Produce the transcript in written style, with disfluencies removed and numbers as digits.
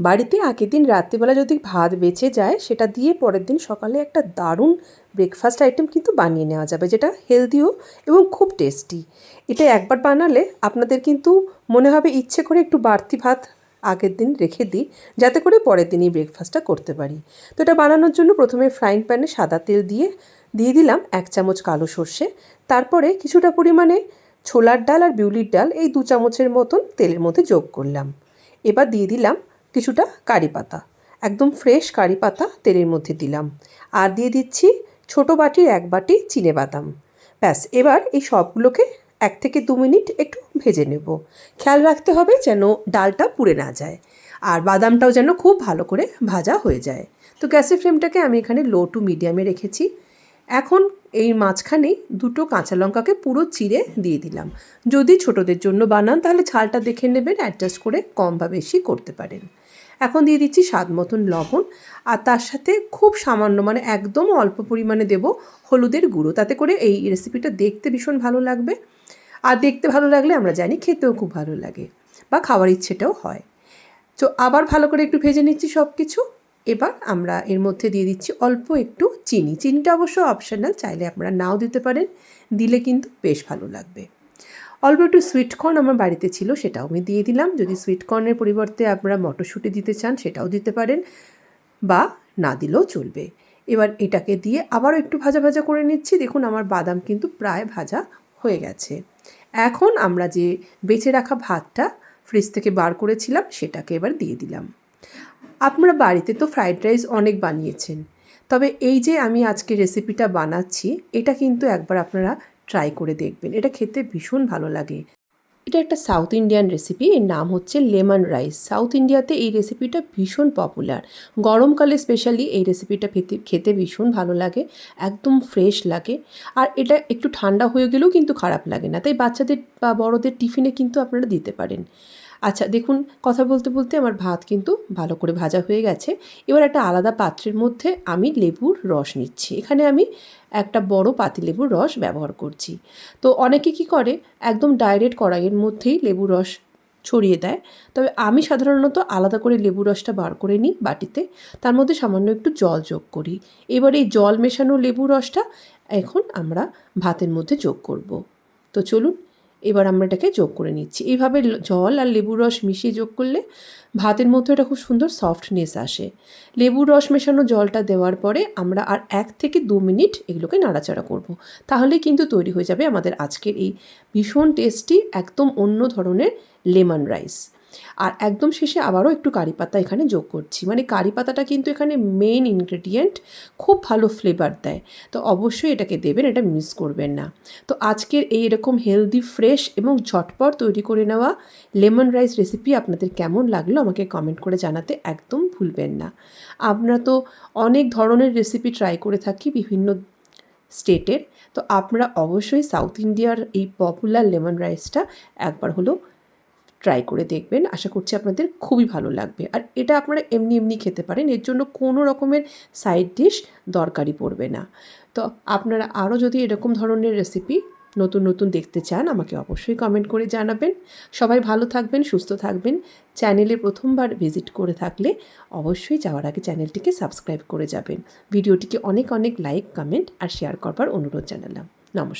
বাড়িতে আগের দিন রাত্রিবেলা যদি ভাত বেঁচে যায় সেটা দিয়ে পরের দিন সকালে একটা দারুণ ব্রেকফাস্ট আইটেম কিন্তু বানিয়ে নেওয়া যাবে, যেটা হেলদিও এবং খুব টেস্টি। এটা একবার বানালে আপনাদের কিন্তু মনে হবে ইচ্ছে করে একটু বাড়তি ভাত আগের দিন রেখে দিই, যাতে করে পরের দিনই ব্রেকফাস্টটা করতে পারি। তো এটা বানানোর জন্য প্রথমে ফ্রাইং প্যানে সাদা তেল দিয়ে দিলাম 1 চামচ কালো সর্ষে। তারপরে কিছুটা পরিমাণে ছোলার ডাল আর বিউলির ডাল এই 2 চামচের মতন তেলের মধ্যে যোগ করলাম। এবার দিয়ে দিলাম কিছুটা কারি পাতা, একদম ফ্রেশ কারি পাতা তেলের মধ্যে দিলাম। আর দিয়ে দিচ্ছি ছোটো বাটির 1 বাটি চিনেবাদাম। ব্যাস, এবার এই সবগুলোকে 1 থেকে 2 মিনিট একটু ভেজে নেব। খেয়াল রাখতে হবে যেন ডালটা পুড়ে না যায়, আর বাদামটাও যেন খুব ভালো করে ভাজা হয়ে যায়। তো গ্যাসের ফ্লেমটাকে আমি এখানে লো টু মিডিয়ামে রেখেছি। এখন এই মাঝখানেই 2টো কাঁচা লঙ্কাকে পুরো চিড়ে দিয়ে দিলাম। যদি ছোটদের জন্য বানান তাহলে ঝালটা দেখে নেবেন, অ্যাডজাস্ট করে কম বা বেশি করতে পারেন। এখন দিয়ে দিচ্ছি স্বাদ মতন লবণ, আর তার সাথে খুব সামান্য, মানে একদম অল্প পরিমাণে দেব হলুদের গুঁড়ো। তাতে করে এই রেসিপিটা দেখতে ভীষণ ভালো লাগবে, আর দেখতে ভালো লাগলে আমরা জানি খেতেও খুব ভালো লাগে বা খাওয়ার ইচ্ছেটাও হয়। তো আবার ভালো করে একটু ভেজে নিচ্ছি সব কিছু। এবার আমরা এর মধ্যে দিয়ে দিচ্ছি অল্প একটু চিনি। চিনিটা অবশ্য অপশনাল, চাইলে আপনারা নাও দিতে পারেন, দিলে কিন্তু বেশ ভালো লাগবে। অল্প একটু সুইট কর্ন আমার বাড়িতে ছিল, সেটাও আমি দিয়ে দিলাম। যদি সুইট কর্নের পরিবর্তে আপনারা মটরশুঁটি দিতে চান সেটাও দিতে পারেন, বা না দিলেও চলবে। এবার এটাকে দিয়ে আবারও একটু ভাজা ভাজা করে নিচ্ছি। দেখুন আমার বাদাম কিন্তু প্রায় ভাজা হয়ে গেছে। এখন আমরা যে বেঁচে রাখা ভাতটা ফ্রিজ থেকে বার করেছিলাম সেটাকে এবার দিয়ে দিলাম। আপনারা বাড়িতে তো ফ্রাইড রাইস অনেক বানিয়েছেন, তবে এই যে আমি আজকে রেসিপিটা বানাচ্ছি এটা কিন্তু একবার আপনারা ট্রাই করে দেখবেন, এটা খেতে ভীষণ ভালো লাগে। এটা একটা সাউথ ইন্ডিয়ান রেসিপি, এর নাম হচ্ছে লেমন রাইস। সাউথ ইন্ডিয়াতে এই রেসিপিটা ভীষণ পপুলার। গরমকালে স্পেশালি এই রেসিপিটা খেতে ভীষণ ভালো লাগে, একদম ফ্রেশ লাগে। আর এটা একটু ঠান্ডা হয়ে গেলেও কিন্তু খারাপ লাগে না, তাই বাচ্চাদের বা বড়দের টিফিনে কিন্তু আপনারা দিতে পারেন। আচ্ছা দেখুন, কথা বলতে বলতে আমার ভাত কিন্তু ভালো করে ভাজা হয়ে গেছে। এবার একটা আলাদা পাত্রের মধ্যে আমি লেবুর রস নিচ্ছি। এখানে আমি একটা বড় পাতিলেবুর রস ব্যবহার করছি। তো অনেকে কি করে একদম ডাইরেক্ট কড়াইয়ের মধ্যেই লেবুর রস ছড়িয়ে দেয়, তবে আমি সাধারণত আলাদা করে লেবু রসটা বার করে নিই বাটিতে, তার মধ্যে সামান্য একটু জল যোগ করি। এবার এই জল মেশানো লেবু রসটা এখন আমরা ভাতের মধ্যে যোগ করব। তো চলুন এবার আমরা এটাকে যোগ করে নিচ্ছি। এইভাবে জল আর লেবুর রস মিশিয়ে যোগ করলে ভাতের মধ্যে এটা খুব সুন্দর সফটনেস আসে। লেবুর রস মেশানো জলটা দেওয়ার পরে আমরা আর 1 থেকে 2 মিনিট এগুলোকে নাড়াচাড়া করব। তাহলে কিন্তু তৈরি হয়ে যাবে আমাদের আজকের এই ভীষণ টেস্টি একদম অন্য ধরনের লেমন রাইস। আর একদম শেষে আবারও একটু কারি পাতা এখানে যোগ করছি, মানে কারি পাতাটা কিন্তু এখানে মেন ইনগ্রেডিয়েন্ট, খুব ভালো ফ্লেভার দেয়। তো অবশ্যই এটাকে দেবেন, এটা মিস করবেন না। তো আজকের এই এরকম হেলদি, ফ্রেশ এবং ঝটপট তৈরি করে নেওয়া লেমন রাইস রেসিপি আপনাদের কেমন লাগলো আমাকে কমেন্ট করে জানাতে একদম ভুলবেন না। আমরা তো অনেক ধরনের রেসিপি ট্রাই করে থাকি বিভিন্ন স্টেটের, তো আপনারা অবশ্যই সাউথ ইন্ডিয়ার এই পপুলার লেমন রাইসটা একবার হলেও ট্রাই করে দেখবেন। আশা করছি আপনাদের খুবই ভালো লাগবে। আর এটা আপনারা এমনি এমনি খেতে পারেন, এর জন্য কোনো রকমের সাইড ডিশ দরকারই পড়বে না। তো আপনারা আরও যদি এরকম ধরনের রেসিপি নতুন নতুন দেখতে চান আমাকে অবশ্যই কমেন্ট করে জানাবেন। সবাই ভালো থাকবেন, সুস্থ থাকবেন। চ্যানেলে প্রথমবার ভিজিট করে থাকলে অবশ্যই যাওয়ার আগে চ্যানেলটিকে সাবস্ক্রাইব করে যাবেন। ভিডিওটিকে অনেক অনেক লাইক, কমেন্ট আর শেয়ার করবার অনুরোধ জানালাম। নমস্কার।